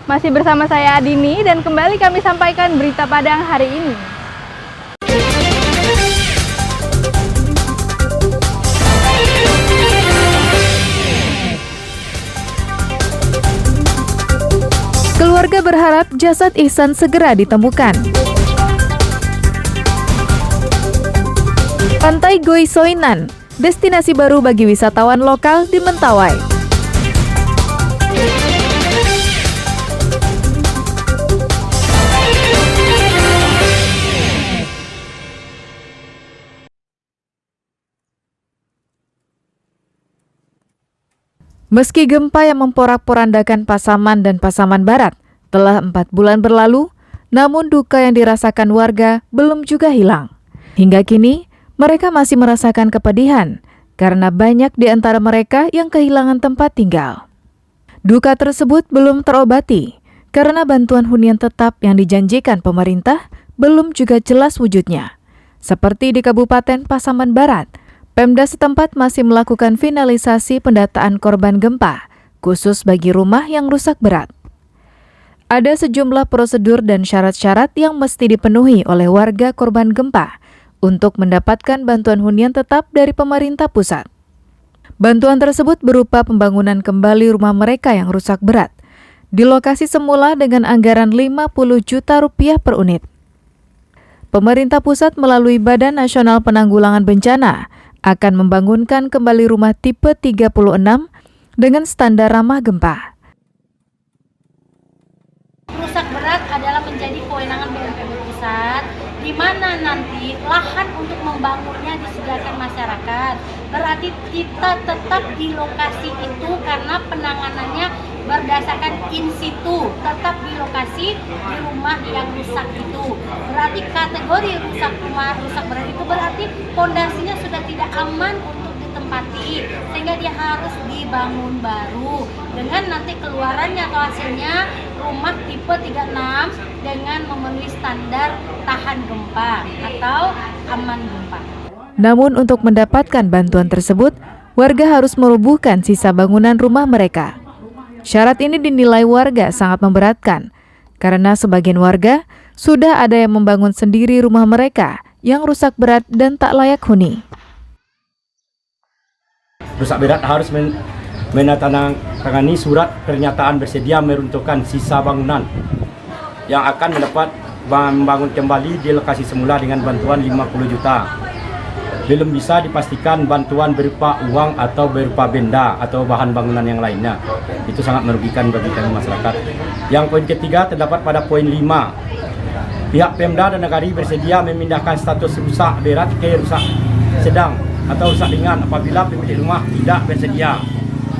Masih bersama saya Adini dan kembali kami sampaikan berita Padang hari ini. Keluarga berharap jasad Ihsan segera ditemukan. Pantai Goi Soinan, destinasi baru bagi wisatawan lokal di Mentawai. Meski gempa yang memporak-porandakan Pasaman dan Pasaman Barat telah 4 bulan berlalu, namun duka yang dirasakan warga belum juga hilang. Hingga kini, mereka masih merasakan kepedihan karena banyak di antara mereka yang kehilangan tempat tinggal. Duka tersebut belum terobati karena bantuan hunian tetap yang dijanjikan pemerintah belum juga jelas wujudnya. Seperti di Kabupaten Pasaman Barat, Pemda setempat masih melakukan finalisasi pendataan korban gempa, khusus bagi rumah yang rusak berat. Ada sejumlah prosedur dan syarat-syarat yang mesti dipenuhi oleh warga korban gempa untuk mendapatkan bantuan hunian tetap dari pemerintah pusat. Bantuan tersebut berupa pembangunan kembali rumah mereka yang rusak berat, di lokasi semula dengan anggaran 50 juta rupiah per unit. Pemerintah pusat melalui Badan Nasional Penanggulangan Bencana akan membangunkan kembali rumah tipe 36 dengan standar ramah gempa. Rusak berat adalah menjadi kewenangan BNPB pusat, di mana nanti lahan untuk membangunnya disediakan masyarakat. Berarti kita tetap di lokasi itu karena penanganannya berdasarkan in situ, tetap di lokasi di rumah yang rusak itu. Berarti kategori rusak berat itu berarti pondasinya sudah tidak aman untuk ditempati, sehingga dia harus dibangun baru dengan nanti keluarannya atau hasilnya rumah tipe 36 dengan memenuhi standar tahan gempa atau aman gempa. Namun untuk mendapatkan bantuan tersebut, warga harus merubuhkan sisa bangunan rumah mereka. Syarat ini dinilai warga sangat memberatkan, karena sebagian warga sudah ada yang membangun sendiri rumah mereka yang rusak berat dan tak layak huni. Rusak berat harus menandatangani surat pernyataan bersedia meruntuhkan sisa bangunan yang akan mendapat membangun kembali di lokasi semula dengan bantuan 50 juta. Belum bisa dipastikan bantuan berupa uang atau berupa benda atau bahan bangunan yang lainnya. Itu sangat merugikan bagi kami masyarakat. Yang poin ketiga terdapat pada poin 5. Pihak Pemda dan Negari bersedia memindahkan status rusak berat ke rusak sedang atau rusak ringan apabila pemilik rumah tidak bersedia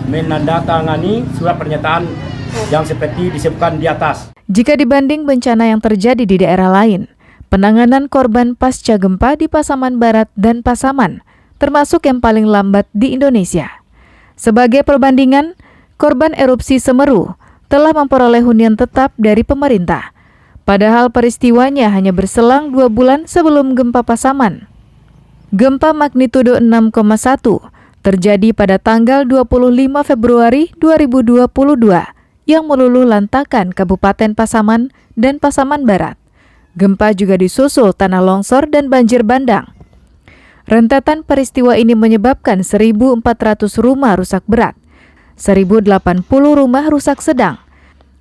menandatangani surat pernyataan yang seperti disebutkan di atas. Jika dibanding bencana yang terjadi di daerah lain, penanganan korban pasca gempa di Pasaman Barat dan Pasaman termasuk yang paling lambat di Indonesia. Sebagai perbandingan, korban erupsi Semeru telah memperoleh hunian tetap dari pemerintah, padahal peristiwanya hanya berselang 2 bulan sebelum gempa Pasaman. Gempa magnitudo 6,1 terjadi pada tanggal 25 Februari 2022 yang meluluh lantakan Kabupaten Pasaman dan Pasaman Barat. Gempa juga disusul tanah longsor dan banjir bandang. Rentetan peristiwa ini menyebabkan 1.400 rumah rusak berat, 1.080 rumah rusak sedang,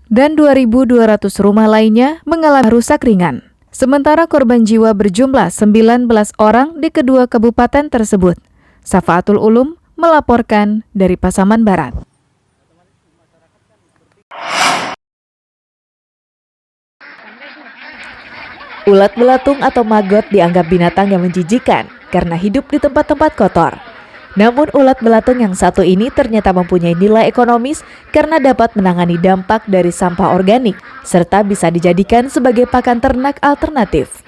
dan 2.200 rumah lainnya mengalami rusak ringan. Sementara korban jiwa berjumlah 19 orang di kedua kabupaten tersebut. Safaatul Ulum melaporkan dari Pasaman Barat. Ulat belatung atau maggot dianggap binatang yang menjijikan karena hidup di tempat-tempat kotor. Namun ulat belatung yang satu ini ternyata mempunyai nilai ekonomis karena dapat menangani dampak dari sampah organik serta bisa dijadikan sebagai pakan ternak alternatif.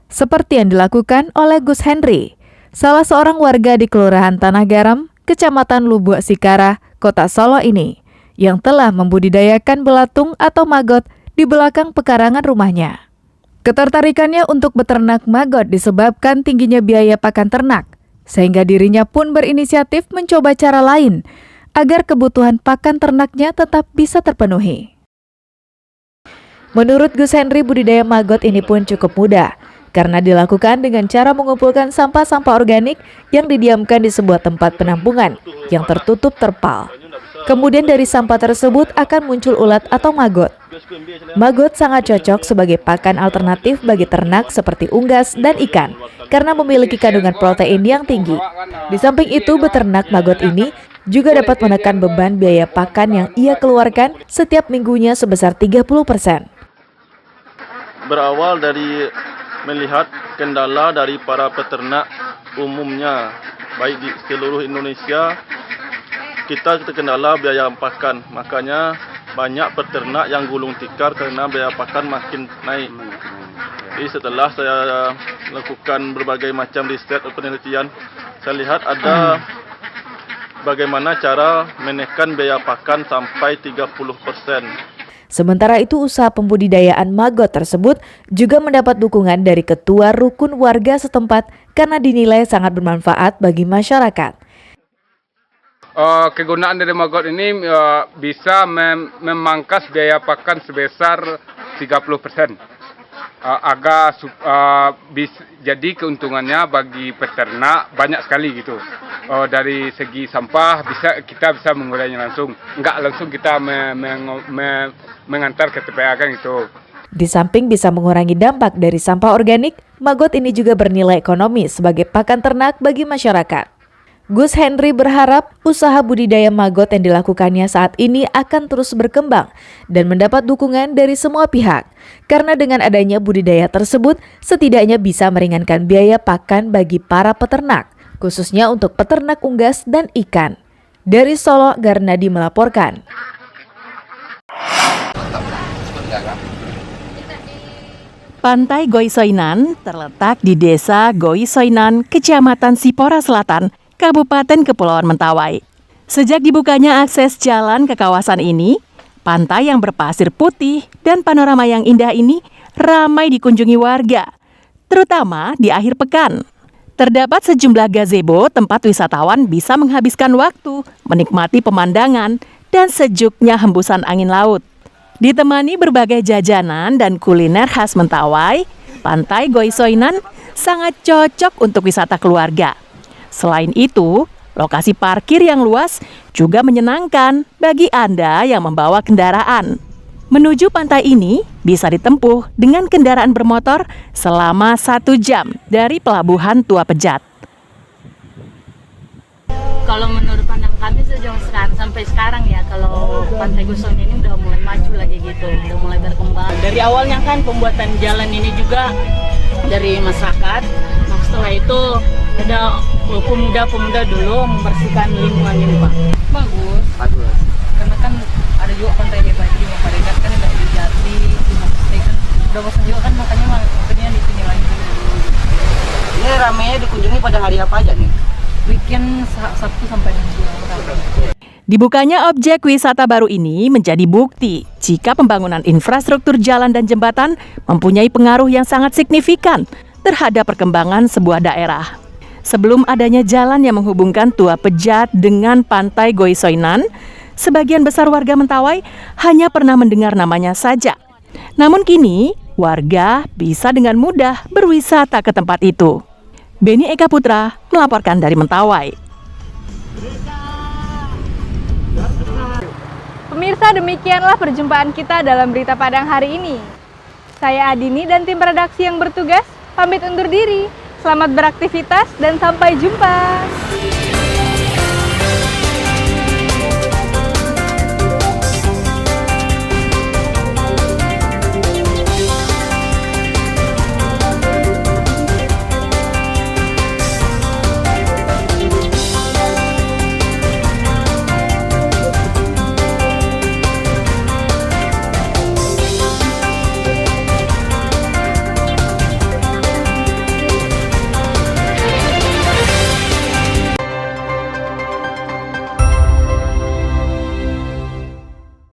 Seperti yang dilakukan oleh Gus Henry, salah seorang warga di Kelurahan Tanah Garam, Kecamatan Lubuk Sikara, Kota Solo ini, yang telah membudidayakan belatung atau maggot di belakang pekarangan rumahnya. Ketertarikannya untuk beternak maggot disebabkan tingginya biaya pakan ternak, sehingga dirinya pun berinisiatif mencoba cara lain agar kebutuhan pakan ternaknya tetap bisa terpenuhi. Menurut Gus Henry, budidaya maggot ini pun cukup mudah karena dilakukan dengan cara mengumpulkan sampah-sampah organik yang didiamkan di sebuah tempat penampungan yang tertutup terpal. Kemudian dari sampah tersebut akan muncul ulat atau maggot. Maggot sangat cocok sebagai pakan alternatif bagi ternak seperti unggas dan ikan karena memiliki kandungan protein yang tinggi. Di samping itu, beternak maggot ini juga dapat menekan beban biaya pakan yang ia keluarkan setiap minggunya sebesar 30%. Berawal dari melihat kendala dari para peternak umumnya, baik di seluruh Indonesia, kita terkendala biaya pakan. Makanya banyak peternak yang gulung tikar karena biaya pakan makin naik. Jadi setelah saya lakukan berbagai macam riset dan penelitian, saya lihat ada bagaimana cara menekan biaya pakan sampai 30%. Sementara itu, usaha pembudidayaan maggot tersebut juga mendapat dukungan dari ketua rukun warga setempat karena dinilai sangat bermanfaat bagi masyarakat. Kegunaan dari maggot ini bisa memangkas biaya pakan sebesar 30%. Jadi keuntungannya bagi peternak banyak sekali gitu. Dari segi sampah kita bisa mengurainya langsung, enggak langsung kita mengantar ke TPA kan gitu. Di samping bisa mengurangi dampak dari sampah organik, maggot ini juga bernilai ekonomi sebagai pakan ternak bagi masyarakat. Gus Henry berharap usaha budidaya maggot yang dilakukannya saat ini akan terus berkembang dan mendapat dukungan dari semua pihak. Karena dengan adanya budidaya tersebut, setidaknya bisa meringankan biaya pakan bagi para peternak, khususnya untuk peternak unggas dan ikan. Dari Solo, Garnadi melaporkan. Pantai Goisoinan terletak di Desa Goisoinan, Kecamatan Sipora Selatan, Kabupaten Kepulauan Mentawai. Sejak dibukanya akses jalan ke kawasan ini, pantai yang berpasir putih dan panorama yang indah ini ramai dikunjungi warga, terutama di akhir pekan. Terdapat sejumlah gazebo tempat wisatawan bisa menghabiskan waktu, menikmati pemandangan, dan sejuknya hembusan angin laut. Ditemani berbagai jajanan dan kuliner khas Mentawai, Pantai Goisoinan sangat cocok untuk wisata keluarga. Selain itu, lokasi parkir yang luas juga menyenangkan bagi Anda yang membawa kendaraan. Menuju pantai ini bisa ditempuh dengan kendaraan bermotor selama 1 jam dari Pelabuhan Tua Pejat. Kalau menurut pandang kami sejauh sampai sekarang ya, kalau Pantai Goisoinan ini udah mulai maju lagi gitu, udah mulai berkembang. Dari awalnya kan pembuatan jalan ini juga dari masyarakat. Nah, setelah itu ada pemuda-pemuda dulu membersihkan lingkungan ini, Pak. Bagus. Karena kan ada juga pantai hebat di Paregat kan, ada di Jati, di Maksudnya kan udah bosan juga kan, makanya di sini lagi. Ini ramainya dikunjungi pada hari apa aja nih? Weekend Sabtu sampai Minggu. Dibukanya objek wisata baru ini menjadi bukti jika pembangunan infrastruktur jalan dan jembatan mempunyai pengaruh yang sangat signifikan terhadap perkembangan sebuah daerah. Sebelum adanya jalan yang menghubungkan Tua Pejat dengan Pantai Goisoinan, sebagian besar warga Mentawai hanya pernah mendengar namanya saja. Namun kini, warga bisa dengan mudah berwisata ke tempat itu. Beni Eka Putra melaporkan dari Mentawai. Pemirsa, demikianlah perjumpaan kita dalam Berita Padang hari ini. Saya Adini dan tim redaksi yang bertugas pamit undur diri. Selamat beraktivitas dan sampai jumpa.